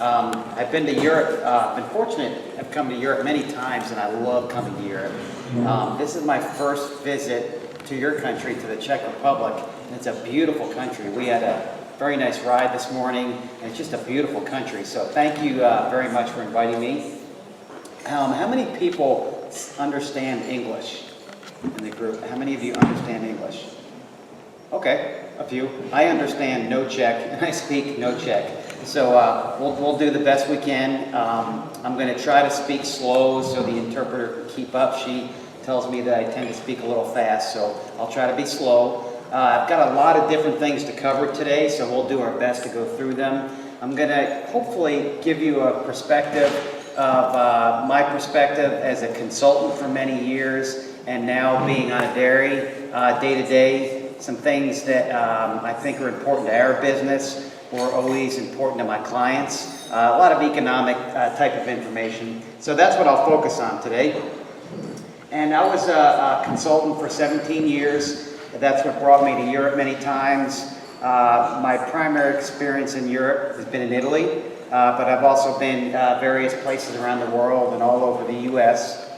I've been to Europe, I've been fortunate, I've come to Europe many times and I love coming to Europe. This is my first visit to your country, to the Czech Republic, and it's a beautiful country. We had a very nice ride this morning, and it's just a beautiful country. So thank you very much for inviting me. How many people understand English in the group? How many of you understand English? Okay, a few. I understand no Czech, and I speak no Czech. So we'll do the best we can. I'm going to try to speak slow so the interpreter can keep up. She tells me that I tend to speak a little fast, so I'll try to be slow. I've got a lot of different things to cover today, so we'll do our best to go through them. I'm going to hopefully give you a perspective of my perspective as a consultant for many years and now being on a dairy day to day. Some things that I think are important to our business or always important to my clients. A lot of economic type of information. So that's what I'll focus on today. And I was a consultant for 17 years. That's what brought me to Europe many times. My primary experience in Europe has been in Italy, but I've also been various places around the world and all over the US.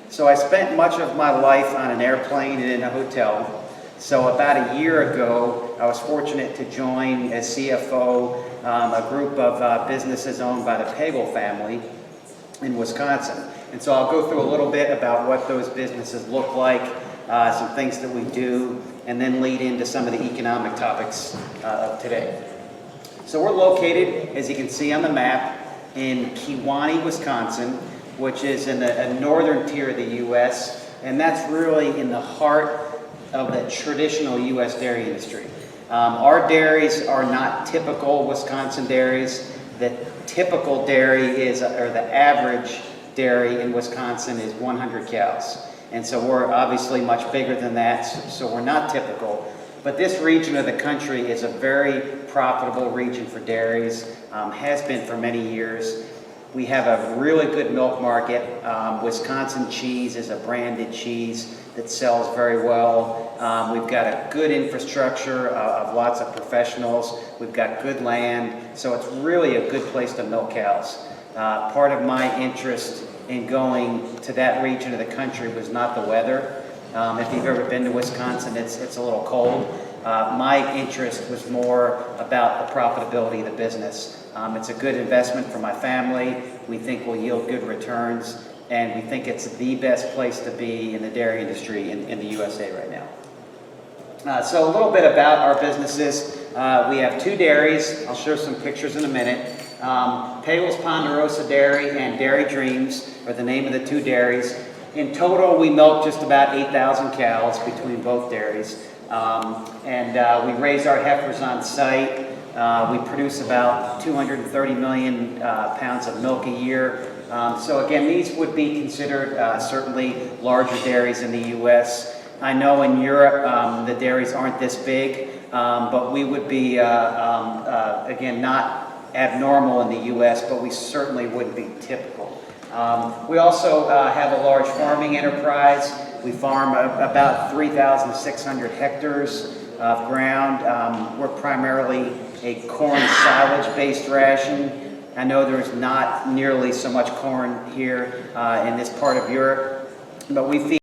So I spent much of my life on an airplane and in a hotel. So about a year ago, I was fortunate to join as CFO a group of businesses owned by the Pagel family in Wisconsin. And so I'll go through a little bit about what those businesses look like, some things that we do, and then lead into some of the economic topics of today. So we're located, as you can see on the map, in Kewaunee, Wisconsin, which is in the northern tier of the U.S., and that's really in the heart of the traditional U.S. dairy industry. Our dairies are not typical Wisconsin dairies. The typical dairy is, or the average dairy in Wisconsin is 100 cows. And so we're obviously much bigger than that, so we're not typical. But this region of the country is a very profitable region for dairies, has been for many years. We have a really good milk market. Wisconsin cheese is a branded cheese that sells very well. We've got a good infrastructure of lots of professionals. We've got good land, so it's really a good place to milk cows. Part of my interest in going to that region of the country was not the weather. If you've ever been to Wisconsin, it's a little cold. My interest was more about the profitability of the business. It's a good investment for my family. We think will yield good returns, and we think it's the best place to be in the dairy industry in the USA right now. So a little bit about our businesses. We have two dairies. I'll show some pictures in a minute. Pagel's Ponderosa Dairy and Dairy Dreams are the name of the two dairies. In total, we milk just about 8,000 cows between both dairies. We raise our heifers on site. We produce about 230 million pounds of milk a year. So again, these would be considered certainly larger dairies in the U.S. I know in Europe the dairies aren't this big, but we would be, again, not abnormal in the U.S., but we certainly wouldn't be typical. We also have a large farming enterprise. We farm about 3,600 hectares of ground. We're primarily a corn silage-based ration. I know there's not nearly so much corn here in this part of Europe, but we feed